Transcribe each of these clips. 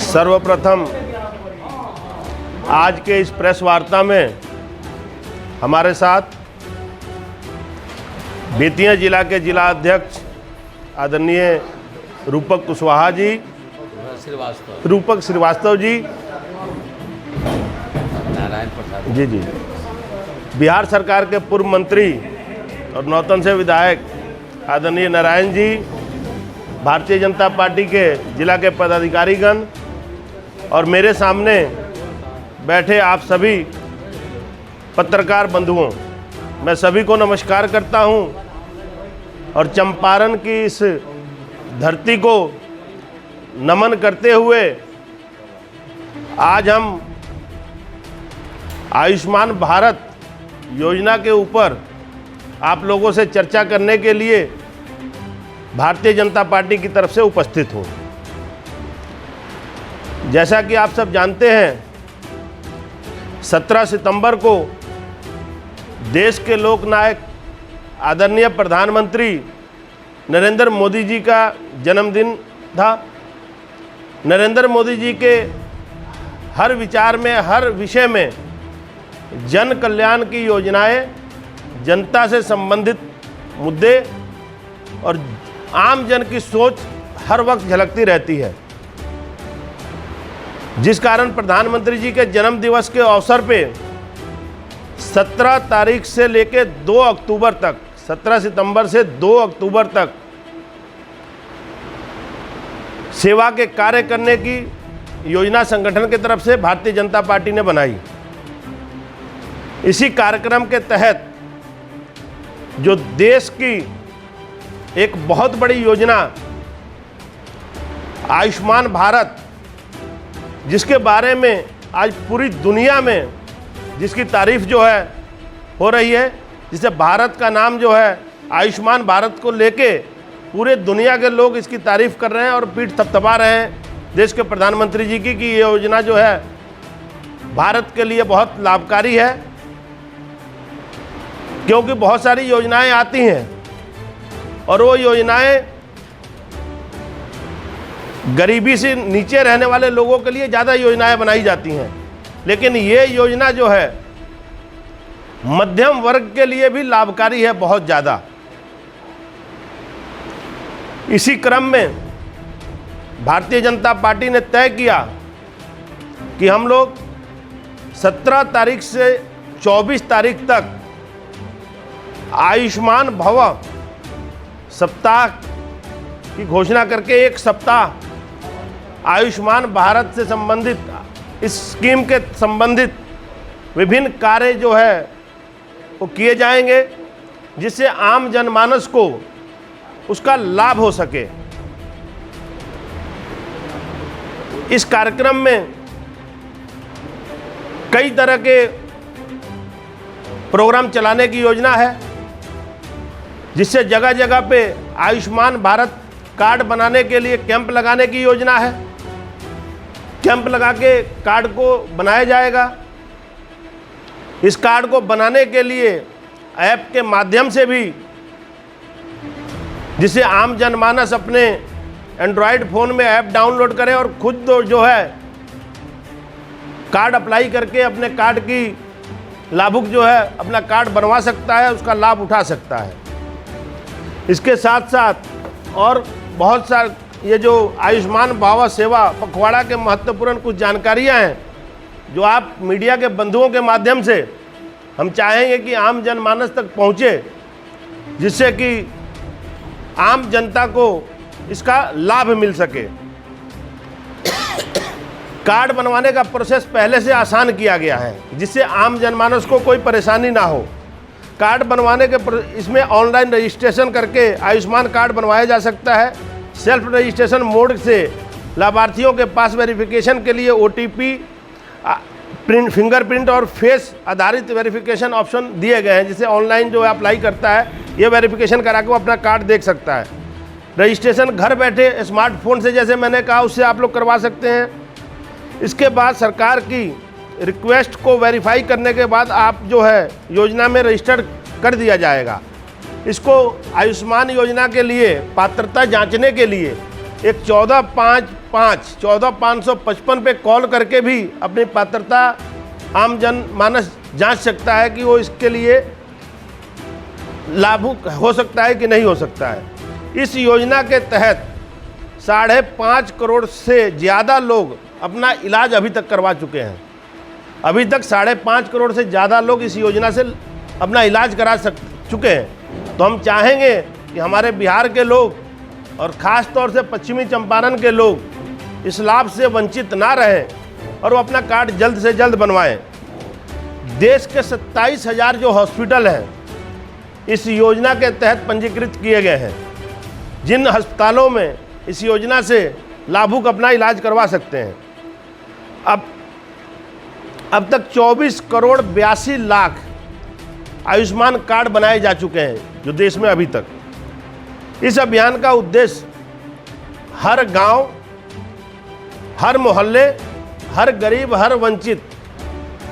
सर्वप्रथम आज के इस प्रेस वार्ता में हमारे साथ बेतिया जिला के जिला अध्यक्ष आदरणीय रूपक कुशवाहा जी, रूपक श्रीवास्तव जी, नारायण प्रसाद जी, बिहार सरकार के पूर्व मंत्री और नौतन से विधायक आदरणीय नारायण जी, भारतीय जनता पार्टी के जिला के पदाधिकारीगण और मेरे सामने बैठे आप सभी पत्रकार बंधुओं, मैं सभी को नमस्कार करता हूं और चंपारण की इस धरती को नमन करते हुए आज हम आयुष्मान भारत योजना के ऊपर आप लोगों से चर्चा करने के लिए भारतीय जनता पार्टी की तरफ से उपस्थित हूँ। जैसा कि आप सब जानते हैं, 17 सितंबर को देश के लोकनायक आदरणीय प्रधानमंत्री नरेंद्र मोदी जी का जन्मदिन था। नरेंद्र मोदी जी के हर विचार में, हर विषय में जन कल्याण की योजनाएं, जनता से संबंधित मुद्दे और आम जन की सोच हर वक्त झलकती रहती है, जिस कारण प्रधानमंत्री जी के जन्म दिवस के अवसर पे 17 तारीख से लेकर 2 अक्टूबर तक, 17 सितंबर से 2 अक्टूबर तक सेवा के कार्य करने की योजना संगठन की तरफ से भारतीय जनता पार्टी ने बनाई। इसी कार्यक्रम के तहत जो देश की एक बहुत बड़ी योजना आयुष्मान भारत, जिसके बारे में आज पूरी दुनिया में जिसकी तारीफ जो है हो रही है, जिसे भारत का नाम जो है आयुष्मान भारत को लेके पूरे दुनिया के लोग इसकी तारीफ कर रहे हैं और पीठ थपथपा रहे हैं देश के प्रधानमंत्री जी की कि ये योजना जो है भारत के लिए बहुत लाभकारी है, क्योंकि बहुत सारी योजनाएं आती हैं और वो योजनाएं गरीबी से नीचे रहने वाले लोगों के लिए ज़्यादा योजनाएं बनाई जाती हैं, लेकिन ये योजना जो है मध्यम वर्ग के लिए भी लाभकारी है बहुत ज़्यादा। इसी क्रम में भारतीय जनता पार्टी ने तय किया कि हम लोग 17 तारीख से 24 तारीख तक आयुष्मान भव सप्ताह की घोषणा करके एक सप्ताह आयुष्मान भारत से संबंधित, इस स्कीम के संबंधित विभिन्न कार्य जो है वो किए जाएंगे, जिससे आम जनमानस को उसका लाभ हो सके। इस कार्यक्रम में कई तरह के प्रोग्राम चलाने की योजना है, जिससे जगह जगह पे आयुष्मान भारत कार्ड बनाने के लिए कैंप लगाने की योजना है। कैंप लगा के कार्ड को बनाया जाएगा। इस कार्ड को बनाने के लिए ऐप के माध्यम से भी, जिसे आम जनमानस अपने एंड्रॉयड फ़ोन में ऐप डाउनलोड करे और खुद जो है कार्ड अप्लाई करके अपने कार्ड की लाभुक जो है अपना कार्ड बनवा सकता है, उसका लाभ उठा सकता है। इसके साथ साथ और बहुत सारे ये जो आयुष्मान भावा सेवा पखवाड़ा के महत्वपूर्ण कुछ जानकारियां हैं, जो आप मीडिया के बंधुओं के माध्यम से हम चाहेंगे कि आम जनमानस तक पहुँचे, जिससे कि आम जनता को इसका लाभ मिल सके। कार्ड बनवाने का प्रोसेस पहले से आसान किया गया है, जिससे आम जनमानस को कोई परेशानी ना हो। कार्ड बनवाने के इसमें ऑनलाइन रजिस्ट्रेशन करके आयुष्मान कार्ड बनवाया जा सकता है। सेल्फ रजिस्ट्रेशन मोड से लाभार्थियों के पास वेरिफिकेशन के लिए OTP, फिंगरप्रिंट और फेस आधारित वेरिफिकेशन ऑप्शन दिए गए हैं, जिसे ऑनलाइन जो अप्लाई करता है ये वेरिफिकेशन करा के वो अपना कार्ड देख सकता है। रजिस्ट्रेशन घर बैठे स्मार्टफोन से, जैसे मैंने कहा, उससे आप लोग करवा सकते हैं। इसके बाद सरकार की रिक्वेस्ट को वेरीफाई करने के बाद आप जो है योजना में रजिस्टर्ड कर दिया जाएगा। इसको आयुष्मान योजना के लिए पात्रता जांचने के लिए एक 14/5 14,555 पे कॉल करके भी अपनी पात्रता आम जन मानस जांच सकता है कि वो इसके लिए लाभुक हो सकता है कि नहीं हो सकता है। इस योजना के तहत 5.5 करोड़ से ज़्यादा लोग अपना इलाज अभी तक करवा चुके हैं। अभी तक 5.5 करोड़ से ज़्यादा लोग इस योजना से अपना इलाज करा चुके हैं। तो हम चाहेंगे कि हमारे बिहार के लोग और ख़ास तौर से पश्चिमी चंपारण के लोग इस लाभ से वंचित ना रहें और वो अपना कार्ड जल्द से जल्द बनवाएं। देश के 27,000 जो हॉस्पिटल हैं इस योजना के तहत पंजीकृत किए गए हैं, जिन अस्पतालों में इस योजना से लाभुक अपना इलाज करवा सकते हैं। अब तक 24 करोड़ 82 लाख आयुष्मान कार्ड बनाए जा चुके हैं जो देश में अभी तक। इस अभियान का उद्देश्य हर गांव, हर मोहल्ले, हर गरीब, हर वंचित,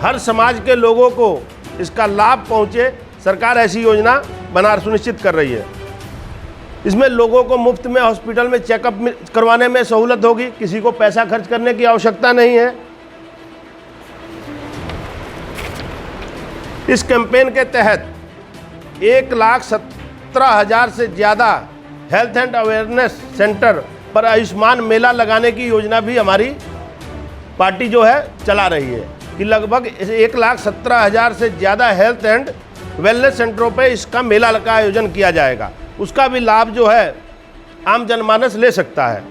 हर समाज के लोगों को इसका लाभ पहुंचे, सरकार ऐसी योजना बना सुनिश्चित कर रही है। इसमें लोगों को मुफ्त में हॉस्पिटल में चेकअप करवाने में सहूलत होगी, किसी को पैसा खर्च करने की आवश्यकता नहीं है। इस कैंपेन के तहत 1,17,000 से ज़्यादा हेल्थ एंड अवेयरनेस सेंटर पर आयुष्मान मेला लगाने की योजना भी हमारी पार्टी जो है चला रही है कि लगभग 1,17,000 से ज़्यादा हेल्थ एंड वेलनेस सेंटरों पे इसका मेला का आयोजन किया जाएगा। उसका भी लाभ जो है आम जनमानस ले सकता है।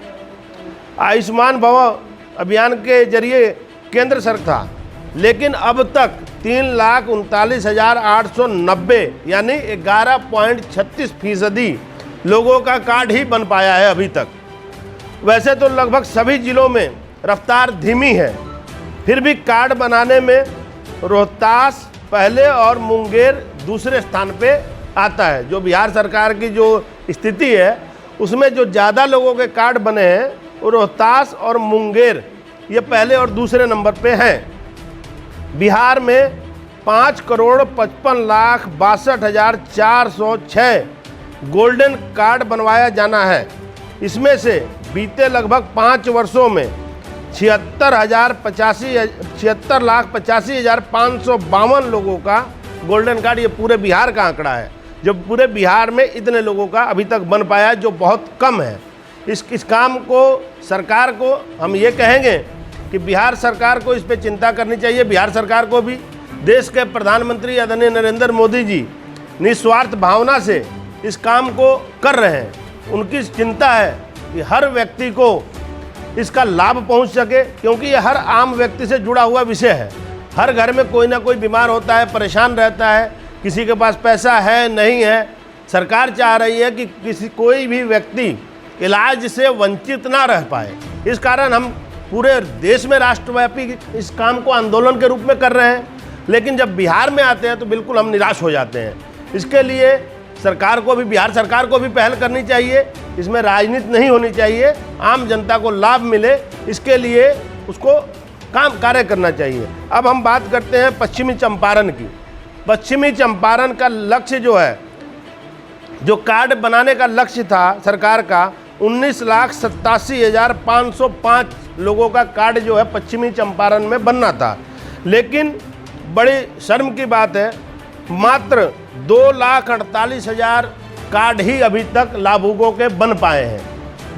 आयुष्मान भव अभियान के जरिए केंद्र सरकार था, लेकिन अब तक 3,39,890 यानी 11.36% लोगों का कार्ड ही बन पाया है अभी तक। वैसे तो लगभग सभी जिलों में रफ्तार धीमी है, फिर भी कार्ड बनाने में रोहतास पहले और मुंगेर दूसरे स्थान पे आता है। जो बिहार सरकार की जो स्थिति है उसमें जो ज़्यादा लोगों के कार्ड बने हैं वो रोहतास और मुंगेर ये पहले और दूसरे नंबर पे हैं। बिहार में 5,55,62,406 गोल्डन कार्ड बनवाया जाना है। इसमें से बीते लगभग 5 वर्षों में 76,85,552 लोगों का गोल्डन कार्ड, ये पूरे बिहार का आंकड़ा है, जो पूरे बिहार में इतने लोगों का अभी तक बन पाया है, जो बहुत कम है। इस काम को सरकार को हम ये कहेंगे कि बिहार सरकार को इस पे चिंता करनी चाहिए। बिहार सरकार को भी देश के प्रधानमंत्री आदरणीय नरेंद्र मोदी जी निस्वार्थ भावना से इस काम को कर रहे हैं। उनकी चिंता है कि हर व्यक्ति को इसका लाभ पहुंच सके, क्योंकि ये हर आम व्यक्ति से जुड़ा हुआ विषय है। हर घर में कोई ना कोई बीमार होता है, परेशान रहता है, किसी के पास पैसा है नहीं है। सरकार चाह रही है कि कोई भी व्यक्ति इलाज से वंचित ना रह पाए। इस कारण हम पूरे देश में राष्ट्रव्यापी इस काम को आंदोलन के रूप में कर रहे हैं, लेकिन जब बिहार में आते हैं तो बिल्कुल हम निराश हो जाते हैं। इसके लिए सरकार को भी, बिहार सरकार को भी पहल करनी चाहिए। इसमें राजनीति नहीं होनी चाहिए, आम जनता को लाभ मिले, इसके लिए उसको कार्य करना चाहिए। अब हम बात करते हैं पश्चिमी चंपारण की। पश्चिमी चंपारण का लक्ष्य जो है, जो कार्ड बनाने का लक्ष्य था सरकार का, 19,87,505 लोगों का कार्ड जो है पश्चिमी चंपारण में बनना था। लेकिन बड़ी शर्म की बात है, मात्र 2,48,000 कार्ड ही अभी तक लाभुकों के बन पाए हैं,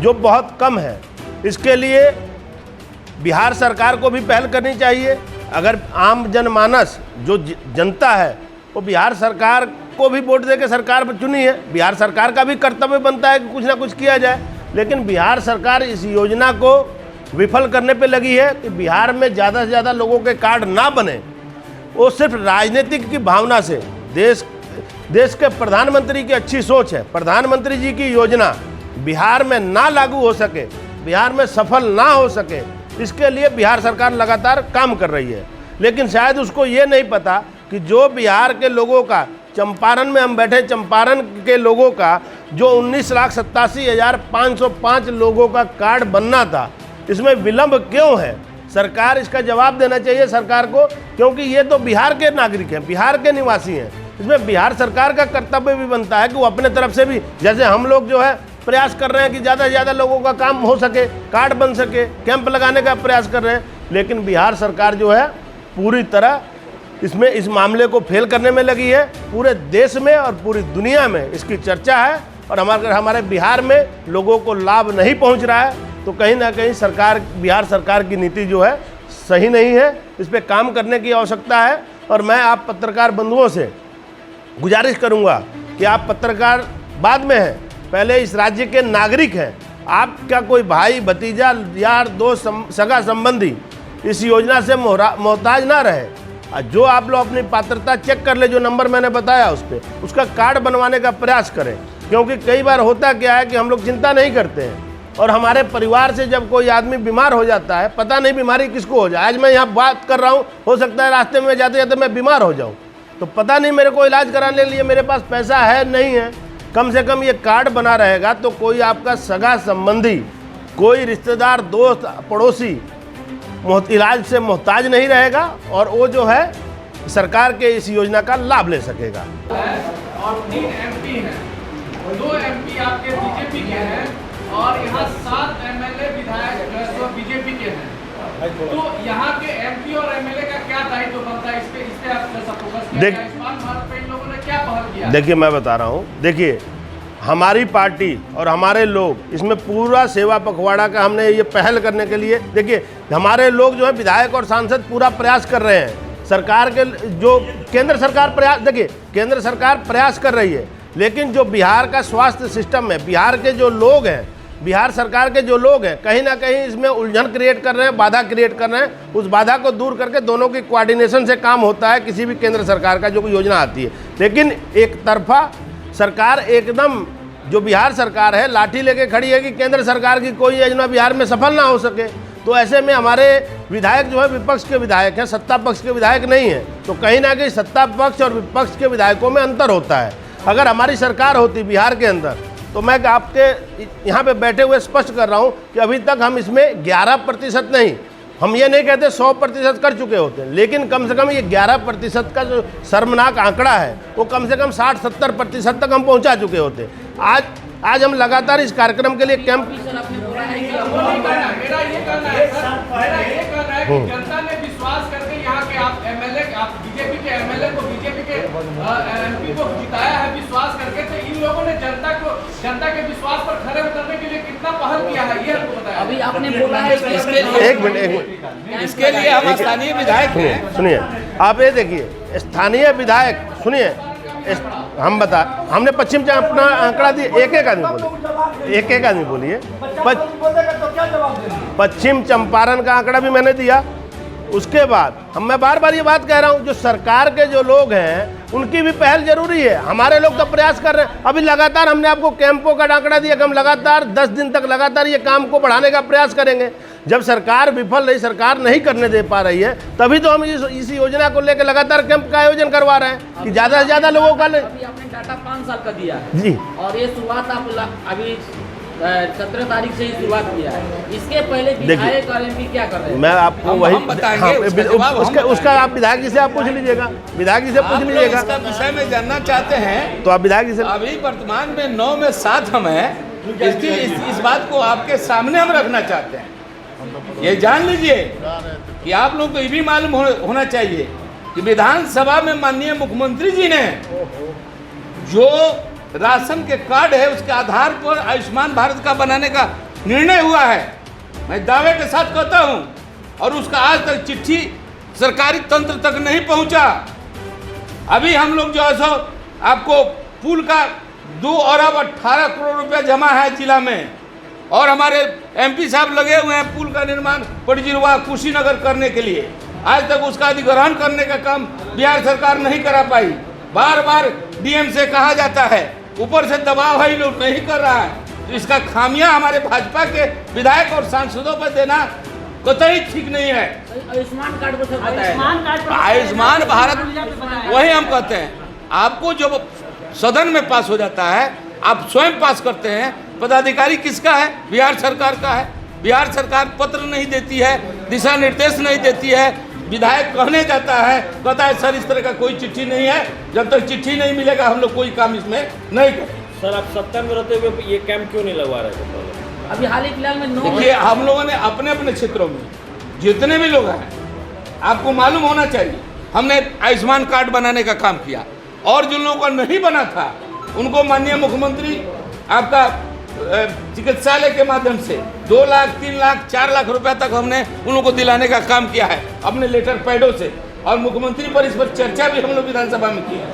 जो बहुत कम है। इसके लिए बिहार सरकार को भी पहल करनी चाहिए। अगर आम जनमानस जो जनता है वो बिहार सरकार को भी वोट देकर सरकार चुनी है, बिहार सरकार का भी कर्तव्य बनता है कि कुछ ना कुछ किया जाए। लेकिन बिहार सरकार इस योजना को विफल करने पे लगी है कि बिहार में ज़्यादा से ज़्यादा लोगों के कार्ड ना बने। वो सिर्फ राजनीतिक की भावना से, देश के प्रधानमंत्री की अच्छी सोच है, प्रधानमंत्री जी की योजना बिहार में ना लागू हो सके, बिहार में सफल ना हो सके, इसके लिए बिहार सरकार लगातार काम कर रही है। लेकिन शायद उसको ये नहीं पता कि जो बिहार के लोगों का, चंपारण में हम बैठे, चंपारण के लोगों का जो 19,87,505 लोगों का कार्ड बनना था, इसमें विलंब क्यों है? सरकार इसका जवाब देना चाहिए सरकार को, क्योंकि ये तो बिहार के नागरिक हैं, बिहार के निवासी हैं। इसमें बिहार सरकार का कर्तव्य भी बनता है कि वो अपने तरफ से भी, जैसे हम लोग जो है प्रयास कर रहे हैं कि ज़्यादा से ज़्यादा लोगों का काम हो सके, कार्ड बन सके, कैंप लगाने का प्रयास कर रहे हैं। लेकिन बिहार सरकार जो है पूरी तरह इसमें इस मामले को फेल करने में लगी है। पूरे देश में और पूरी दुनिया में इसकी चर्चा है और हमारे बिहार में लोगों को लाभ नहीं पहुंच रहा है। तो कहीं ना कहीं बिहार सरकार की नीति जो है सही नहीं है, इस पर काम करने की आवश्यकता है। और मैं आप पत्रकार बंधुओं से गुजारिश करूंगा कि आप पत्रकार बाद में हैं, पहले इस राज्य के नागरिक हैं। आपका कोई भाई, भतीजा, यार, दोस्त, सगा संबंधी इस योजना से मोहताज ना रहे। जो आप लोग अपनी पात्रता चेक कर ले, जो नंबर मैंने बताया उस पर, उसका कार्ड बनवाने का प्रयास करें। क्योंकि कई बार होता क्या है कि हम लोग चिंता नहीं करते हैं और हमारे परिवार से जब कोई आदमी बीमार हो जाता है, पता नहीं बीमारी किसको हो जाए। आज मैं यहाँ बात कर रहा हूँ, हो सकता है रास्ते में जाते जाते मैं बीमार हो जाऊँ, तो पता नहीं मेरे को इलाज कराने के लिए मेरे पास पैसा है नहीं है। कम से कम ये कार्ड बना रहेगा तो कोई आपका सगा संबंधी, कोई रिश्तेदार, दोस्त, पड़ोसी इलाज से मोहताज नहीं रहेगा और वो जो है सरकार के इस योजना का लाभ ले सकेगा। और 3 MP हैं, 2 MP आपके बीजेपी के हैं और यहाँ 7 MLA विधायक जो बीजेपी के हैं। तो यहाँ के MP और MLA का क्या दायित्व बनता है? इस पे आप फोकस किया है? आयुष्मान भारत पे इन लोगों ने क्या पहल किया? देखिए, मैं बता रहा हूँ, देखिए हमारी पार्टी और हमारे लोग इसमें पूरा सेवा पखवाड़ा का हमने ये पहल करने के लिए, देखिए हमारे लोग जो है विधायक और सांसद पूरा प्रयास कर रहे हैं। सरकार के जो केंद्र सरकार प्रयास, देखिए केंद्र सरकार प्रयास कर रही है, लेकिन जो बिहार का स्वास्थ्य सिस्टम है, बिहार के जो लोग हैं, बिहार सरकार के जो लोग हैं, कहीं ना कहीं इसमें उलझन क्रिएट कर रहे हैं, बाधा क्रिएट कर रहे हैं। उस बाधा को दूर करके दोनों की कोऑर्डिनेशन से काम होता है किसी भी केंद्र सरकार का जो कोई योजना आती है। लेकिन एक तरफा सरकार एकदम, जो बिहार सरकार है, लाठी लेके खड़ी है कि केंद्र सरकार की कोई योजना बिहार में सफल ना हो सके। तो ऐसे में हमारे विधायक जो है विपक्ष के विधायक हैं, सत्ता पक्ष के विधायक नहीं हैं। तो कहीं ना कहीं सत्ता पक्ष और विपक्ष के विधायकों में अंतर होता है। अगर हमारी सरकार होती बिहार के अंदर, तो मैं आपके यहाँ पे बैठे हुए स्पष्ट कर रहा हूँ कि अभी तक हम इसमें 11% नहीं, हम ये नहीं कहते 100% कर चुके होते हैं, लेकिन कम से कम ये 11% का जो शर्मनाक आंकड़ा है वो कम से कम 60-70% तक हम पहुँचा चुके होते। आज हम लगातार इस कार्यक्रम के लिए कैंप, मेरा ये कहना है कि जनता ने विश्वास करके यहाँ के आप MLA, आप बीजेपी के MLA को, बीजेपी के MP को जिताया है विश्वास करके। तो इन लोगों ने जनता के विश्वास पर खरे उतरने के लिए कितना पहल किया है, ये हमको बताया। अभी आपने बोला है एक मिनट, इसके लिए हम स्थानीय विधायक हैं। सुनिए, आप ये देखिए स्थानीय विधायक, सुनिए हमने पश्चिम अपना आंकड़ा दिए, एक एक आदमी बोलिए। पश्चिम चंपारण का आंकड़ा भी मैंने दिया। उसके बाद मैं बार बार ये बात कह रहा हूँ, जो सरकार के जो लोग हैं उनकी भी पहल जरूरी है। हमारे लोग तो प्रयास कर रहे हैं। अभी लगातार हमने आपको कैंपों का आंकड़ा दिया कि हम लगातार 10 दिन तक लगातार ये काम को बढ़ाने का प्रयास करेंगे। जब सरकार विफल रही, सरकार नहीं करने दे पा रही है, तभी तो हम इस योजना को लेकर लगातार कैंप का आयोजन करवा रहे हैं कि ज़्यादा से ज़्यादा लोगों का। आपने डाटा 5 साल का दिया है जी, और ये शुरुआत आप अभी 17 तारीख से ही शुरुआत किया है। इसके पहले विधायक और MP क्या कर रहे हैं? मैं आपको वही उसका आप विधायक जी से आप पूछ लीजिएगा, विधायक जी से पूछ लीजिएगा। इसका विषय में जानना चाहते हैं तो आप विधायक जी से। अभी वर्तमान में 9 में 7 हम हैं। इस बात को आपके सामने हम रखना चाहते हैं। ये जान लीजिए कि आप लोग को ये भी मालूम होना चाहिए कि विधानसभा में माननीय मुख्यमंत्री जी ने जो राशन के कार्ड है उसके आधार पर आयुष्मान भारत का बनाने का निर्णय हुआ है, मैं दावे के साथ कहता हूं, और उसका आज तक चिट्ठी सरकारी तंत्र तक नहीं पहुंचा। अभी हम लोग जो है सो आपको पुल का 2 अरब 18 करोड़ रुपया जमा है जिला में, और हमारे MP साहब लगे हुए हैं पुल का निर्माण पटजिरवा कुशीनगर करने के लिए। आज तक उसका अधिग्रहण करने का काम बिहार सरकार नहीं करा पाई। बार बार DM से कहा जाता है, ऊपर से दबाव है, लोग नहीं कर रहा है। तो इसका खामियां हमारे भाजपा के विधायक और सांसदों पर देना कतई ठीक नहीं है। आयुष्मान कार्ड को सब बताया, आयुष्मान भारत वही हम कहते हैं। आपको जो सदन में पास हो जाता है आप स्वयं पास करते हैं, पदाधिकारी किसका है? बिहार सरकार का है। बिहार सरकार पत्र नहीं देती है, दिशा निर्देश नहीं देती है। विधायक कहने जाता है, कहता है सर इस तरह का कोई चिट्ठी नहीं है, जब तक चिट्ठी नहीं मिलेगा हम लोग कोई काम इसमें नहीं करें। सर आप सत्ता में रहते हुए ये कैंप क्यों नहीं लगवा रहे थे पहले? अभी हाल ही फिलहाल में 9 देखिए, हम लोगों ने अपने अपने क्षेत्रों में जितने भी लोग हैं, आपको मालूम होना चाहिए, हमने आयुष्मान कार्ड बनाने का काम किया, और जिन लोगों का नहीं बना था उनको माननीय मुख्यमंत्री आपका चिकित्सालय के माध्यम से 2 लाख 3 लाख 4 लाख रुपया तक हमने उन लोगों को दिलाने का काम किया है अपने लेटर पैडों से, और मुख्यमंत्री पर इस पर चर्चा भी हम लोग विधानसभा में की है।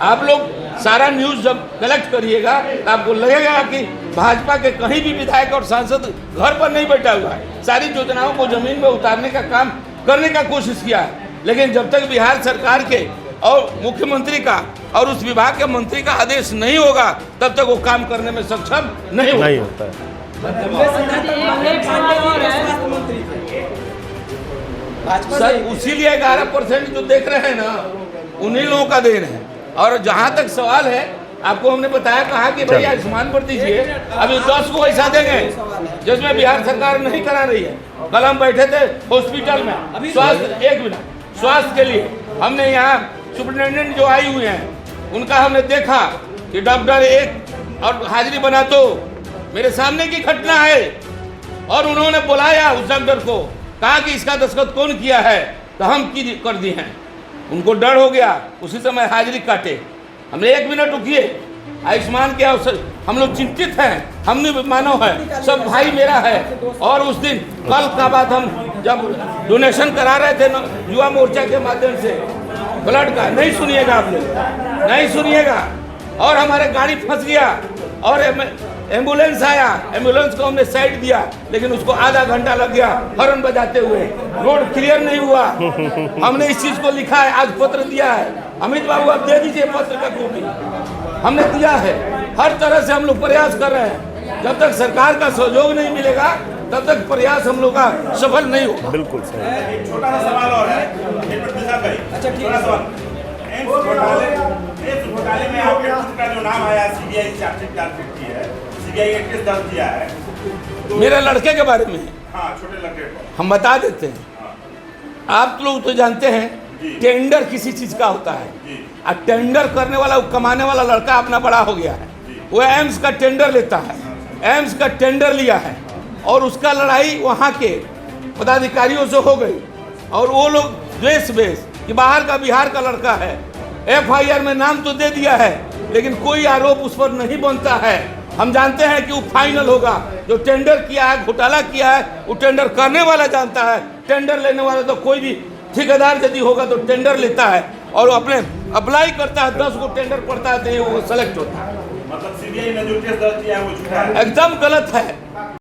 आप लोग सारा न्यूज़ जब कलेक्ट करिएगा तो आपको लगेगा कि भाजपा के कहीं भी विधायक और सांसद घर पर नहीं बैठा हुआ है, सारी योजनाओं को जमीन में उतारने का काम करने का कोशिश किया है। लेकिन जब तक बिहार सरकार के और मुख्यमंत्री का और उस विभाग के मंत्री का आदेश नहीं होगा तब तक वो काम करने में सक्षम नहीं होता है। सर उसीलिए 11% जो देख रहे हैं ना, उन्हीं लोगों का देन है। और जहां तक सवाल है, आपको हमने बताया, कहा कि भाई आयुष्मान पर दीजिए, अभी 10 को ऐसा देंगे जिसमें बिहार सरकार नहीं करा रही है। कल हम बैठे थे हॉस्पिटल में स्वास्थ्य, 1 मिनट, स्वास्थ्य के लिए हमने यहाँ सुपरिटेंडेंट जो आई हुई हैं उनका हमने देखा कि डॉक्टर एक और हाजिरी बना, तो मेरे सामने की घटना है, और उन्होंने बुलाया उस डॉक्टर को, कहा कि इसका दस्तखत कौन किया है, तो हम की कर दिए हैं। उनको डर हो गया, उसी समय हाजिरी काटे। हमने 1 मिनट रुकिए, आयुष्मान के अवसर हम लोग चिंतित हैं, हमने मानव है, सब भाई मेरा है। और उस दिन कल का बात, हम जब डोनेशन करा रहे थे युवा मोर्चा के माध्यम से ब्लड का, नहीं सुनिएगा आप लोग, नहीं सुनिएगा, और हमारे गाड़ी फंस गया और एम्बुलेंस आया, एम्बुलेंस को हमने साइड दिया, लेकिन उसको आधा घंटा लग गया हॉर्न बजाते हुए, रोड क्लियर नहीं हुआ। हमने इस चीज़ को लिखा है, आज पत्र दिया है। अमित बाबू आप दे दीजिए पत्र का कॉपी, हमने दिया है। हर तरह से हम लोग प्रयास कर रहे हैं, जब तक सरकार का सहयोग नहीं मिलेगा तब तक प्रयास हम लोग का सफल नहीं होगा। बिल्कुल सही। एक छोटा सा सवाल और है, अच्छा छोटा सवाल, एम्स घोटाले में आपके खुद का जो नाम आया, सीबीआई चार्जशीट की है, सीबीआई ने केस दर्ज किया है, तो मेरे लड़के के बारे में हाँ, छोटे लड़के को हम बता देते हैं। आप लोग तो जानते हैं टेंडर किसी चीज का होता है, और टेंडर करने वाला, कमाने वाला लड़का अपना बड़ा हो गया है, वो एम्स का टेंडर लेता है, एम्स का टेंडर लिया है, और उसका लड़ाई वहाँ के पदाधिकारियों से हो गई, और वो लोग द्वेष बेस कि बाहर का बिहार का लड़का है, FIR में नाम तो दे दिया है, लेकिन कोई आरोप उस पर नहीं बनता है। हम जानते हैं कि वो फाइनल होगा, जो टेंडर किया है, घोटाला किया है, वो टेंडर करने वाला जानता है, टेंडर लेने वाला तो कोई भी ठेकेदार यदि होगा तो टेंडर लेता है और अपने अप्लाई करता है, 10 को टेंडर पड़ता है तो ये वो सेलेक्ट होता है। मतलब सीबीआई ने जो केस दर्ज किया है वो झूठा है, एकदम गलत है।